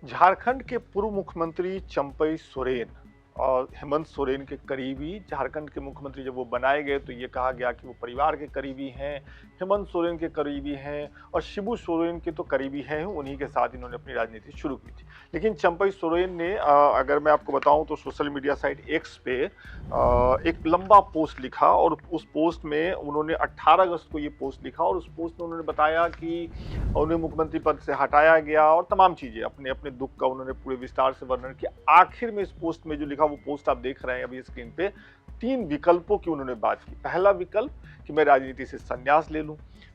झारखंड के पूर्व मुख्यमंत्री चंपई सोरेन और हेमंत सोरेन के करीबी झारखंड के मुख्यमंत्री जब वो बनाए गए तो ये कहा गया कि वो परिवार के करीबी हैं, हेमंत सोरेन के करीबी हैं और शिबू सोरेन के तो करीबी हैं, उन्हीं के साथ इन्होंने अपनी राजनीति शुरू की थी। लेकिन चंपई सोरेन ने अगर मैं आपको बताऊं तो सोशल मीडिया साइट एक्स पे एक लंबा पोस्ट लिखा और उस पोस्ट में उन्होंने 18 अगस्त को ये पोस्ट लिखा और उस पोस्ट में उन्होंने बताया कि उन्हें मुख्यमंत्री पद से हटाया गया और तमाम चीजें अपने अपने दुख का उन्होंने पूरे विस्तार से वर्णन किया। आखिर में इस पोस्ट में जो लिखा वो पोस्ट आप देख रहे हैं अभी स्क्रीन पे, 3 विकल्पों की उन्होंने बात की। पहला विकल्प कि मैं राजनीति से संन्यास ले लूं,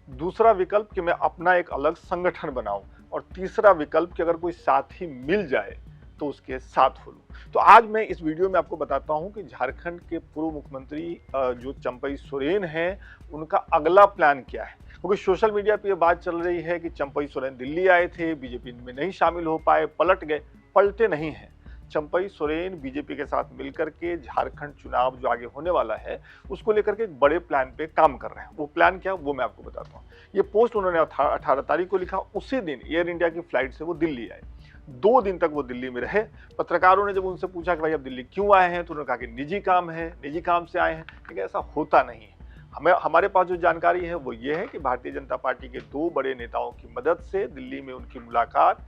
दूसरा विकल्प कि मैं अपना एक अलग संगठन बनाऊं और तीसरा विकल्प कि अगर कोई साथी मिल जाए तो उसके साथ हो लूं। तो आज मैं इस वीडियो में आपको बताता हूं कि झारखंड के पूर्व मुख्यमंत्री जो चंपई सोरेन हैं उनका अगला प्लान क्या है। क्योंकि सोशल मीडिया पे ये बात चल रही है कि चंपई सोरेन दिल्ली आए थे, बीजेपी में नहीं शामिल हो पाए, पलट गए। पलटे नहीं हैं। चंपई सोरेन बीजेपी के साथ मिलकर के झारखंड चुनाव जो आगे होने वाला है उसको लेकर के एक बड़े प्लान पे काम कर रहे हैं। वो प्लान क्या वो मैं आपको बताता हूँ। ये पोस्ट उन्होंने 18 तारीख को लिखा। उसी दिन एयर इंडिया की फ्लाइट से वो दिल्ली आए। 2 दिन तक वो दिल्ली में रहे। पत्रकारों ने जब उनसे पूछा कि भाई अब दिल्ली क्यों आए हैं तो उन्होंने कहा कि निजी काम है, निजी काम से आए हैं। लेकिन ऐसा होता नहीं है। हमारे पास जो जानकारी है वो ये है कि भारतीय जनता पार्टी के 2 बड़े नेताओं की मदद से दिल्ली में उनकी मुलाकात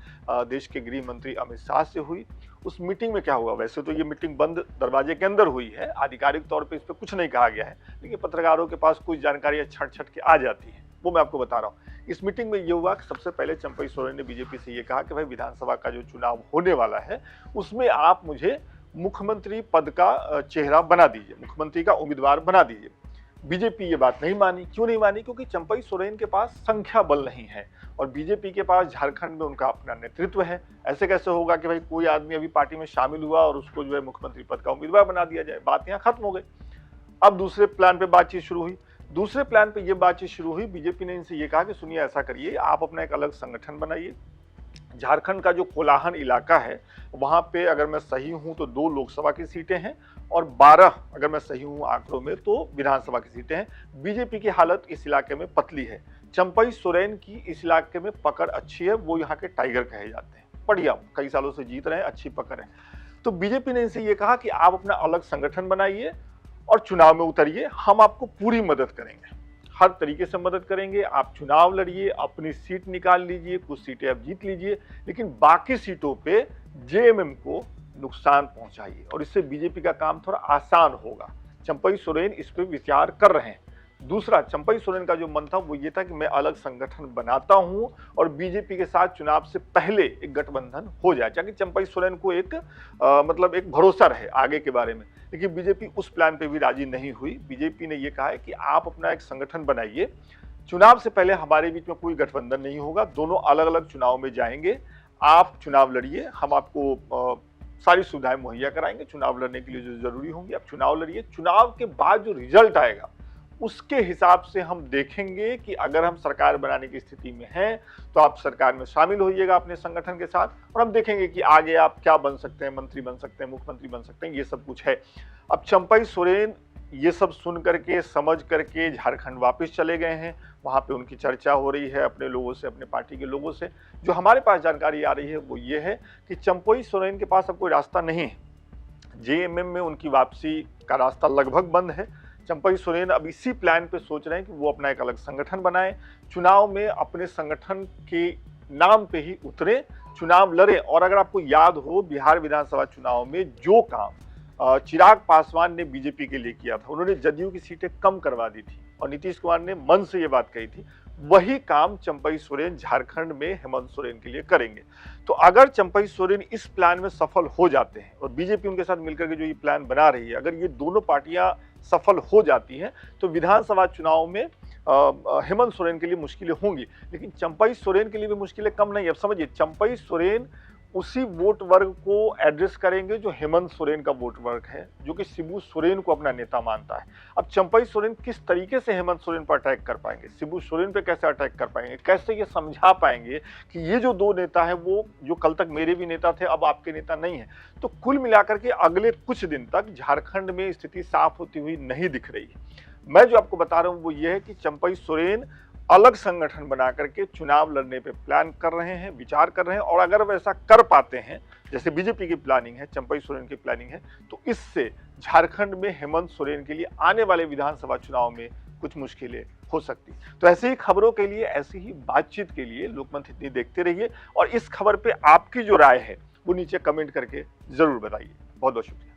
देश के गृह मंत्री अमित शाह से हुई। उस मीटिंग में क्या हुआ, वैसे तो ये मीटिंग बंद दरवाजे के अंदर हुई है, आधिकारिक तौर पे इस पर कुछ नहीं कहा गया है, लेकिन पत्रकारों के पास कुछ जानकारियां छट छट के आ जाती है, वो मैं आपको बता रहा हूँ। इस मीटिंग में ये हुआ कि सबसे पहले चंपई सोरेन ने बीजेपी से ये कहा कि भाई विधानसभा का जो चुनाव होने वाला है उसमें आप मुझे मुख्यमंत्री पद का चेहरा बना दीजिए, मुख्यमंत्री का उम्मीदवार बना दीजिए। बीजेपी ये बात नहीं मानी। क्यों नहीं मानी? क्योंकि चंपई सोरेन के पास संख्या बल नहीं है और बीजेपी के पास झारखंड में उनका अपना नेतृत्व है। ऐसे कैसे होगा कि भाई कोई आदमी अभी पार्टी में शामिल हुआ और उसको जो है मुख्यमंत्री पद का उम्मीदवार बना दिया जाए। बात यहाँ खत्म हो गई। अब दूसरे प्लान पे बातचीत शुरू हुई। दूसरे प्लान पे ये बातचीत शुरू हुई, बीजेपी ने इनसे ये कहा कि सुनिए ऐसा करिए, आप अपना एक अलग संगठन बनाइए। झारखंड का जो कोलाहल इलाका है वहां पे अगर मैं सही हूं तो 2 लोकसभा की सीटें हैं और 12 अगर मैं सही हूं आंकड़ों में तो विधानसभा की सीटें हैं। बीजेपी की हालत इस इलाके में पतली है। चंपई सोरेन की इस इलाके में पकड़ अच्छी है, वो यहाँ के टाइगर कहे जाते हैं। बढ़िया, कई सालों से जीत रहे हैं, अच्छी पकड़ है। तो बीजेपी ने इनसे ये कहा कि आप अपना अलग संगठन बनाइए और चुनाव में उतरिए, हम आपको पूरी मदद करेंगे, हर तरीके से मदद करेंगे। आप चुनाव लड़िए, अपनी सीट निकाल लीजिए, कुछ सीटें आप जीत लीजिए, लेकिन बाकी सीटों पे जेएमएम को नुकसान पहुंचाइए और इससे बीजेपी का काम थोड़ा आसान होगा। चंपई सोरेन इस पर विचार कर रहे हैं। दूसरा, चंपई सोरेन का जो मन था वो ये था कि मैं अलग संगठन बनाता हूं और बीजेपी के साथ चुनाव से पहले एक गठबंधन हो जाए, ताकि चंपई सोरेन को एक मतलब एक भरोसा रहे आगे के बारे में। लेकिन बीजेपी उस प्लान पे भी राजी नहीं हुई। बीजेपी ने ये कहा है कि आप अपना एक संगठन बनाइए, चुनाव से पहले हमारे बीच में कोई गठबंधन नहीं होगा, दोनों अलग अलग चुनाव में जाएंगे, आप चुनाव लड़िए, हम आपको सारी सुविधाएं मुहैया कराएंगे, चुनाव लड़ने के लिए जो जरूरी होंगी आप चुनाव लड़िए। चुनाव के बाद जो रिजल्ट आएगा उसके हिसाब से हम देखेंगे कि अगर हम सरकार बनाने की स्थिति में हैं तो आप सरकार में शामिल होइएगा अपने संगठन के साथ और हम देखेंगे कि आगे आप क्या बन सकते हैं, मंत्री बन सकते हैं, मुख्यमंत्री बन सकते हैं, ये सब कुछ है। अब चंपई सोरेन ये सब सुन करके समझ करके झारखंड वापस चले गए हैं। वहां पे उनकी चर्चा हो रही है अपने लोगों से, अपने पार्टी के लोगों से। जो हमारे पास जानकारी आ रही है वो ये है कि चंपई सोरेन के पास अब कोई रास्ता नहीं है। जेएमएम में उनकी वापसी का रास्ता लगभग बंद है। चंपई सोरेन अब इसी प्लान पे सोच रहे हैं कि वो अपना एक अलग संगठन बनाएं, चुनाव में अपने संगठन के नाम पे ही उतरे, चुनाव लड़े। और अगर आपको याद हो बिहार विधानसभा चुनाव में जो काम चिराग पासवान ने बीजेपी के लिए किया था, उन्होंने जदयू की सीटें कम करवा दी थी और नीतीश कुमार ने मन से ये बात कही थी, वही काम चंपई सोरेन झारखंड में हेमंत सोरेन के लिए करेंगे। तो अगर चंपई सोरेन इस प्लान में सफल हो जाते हैं और बीजेपी उनके साथ मिलकर के जो ये प्लान बना रही है, अगर ये दोनों पार्टियां सफल हो जाती हैं तो विधानसभा चुनाव में हेमंत सोरेन के लिए मुश्किलें होंगी, लेकिन चंपई सोरेन के लिए भी मुश्किलें कम नहीं है। अब समझिए, चंपई सोरेन उसी वोट वर्ग को एड्रेस करेंगे जो हेमंत सोरेन का वोट वर्ग है, जो कि शिबू सोरेन को अपना नेता मानता है। अब चंपई सोरेन किस तरीके से हेमंत सोरेन पर अटैक कर पाएंगे, शिबू सोरेन पे कैसे अटैक कर पाएंगे, कैसे ये समझा पाएंगे कि ये जो 2 नेता है वो जो कल तक मेरे भी नेता थे अब आपके नेता नहीं है। तो कुल मिलाकर के अगले कुछ दिन तक झारखंड में स्थिति साफ होती हुई नहीं दिख रही है। मैं जो आपको बता रहा हूं वो ये है कि चंपई सोरेन अलग संगठन बना करके चुनाव लड़ने पे प्लान कर रहे हैं, विचार कर रहे हैं। और अगर वैसा कर पाते हैं, जैसे बीजेपी की प्लानिंग है, चंपई सोरेन की प्लानिंग है, तो इससे झारखंड में हेमंत सोरेन के लिए आने वाले विधानसभा चुनाव में कुछ मुश्किलें हो सकती। तो ऐसी ही खबरों के लिए, ऐसी ही बातचीत के लिए लोकमत इतनी देखते रहिए और इस खबर पे आपकी जो राय है वो नीचे कमेंट करके जरूर बताइए। बहुत बहुत शुक्रिया।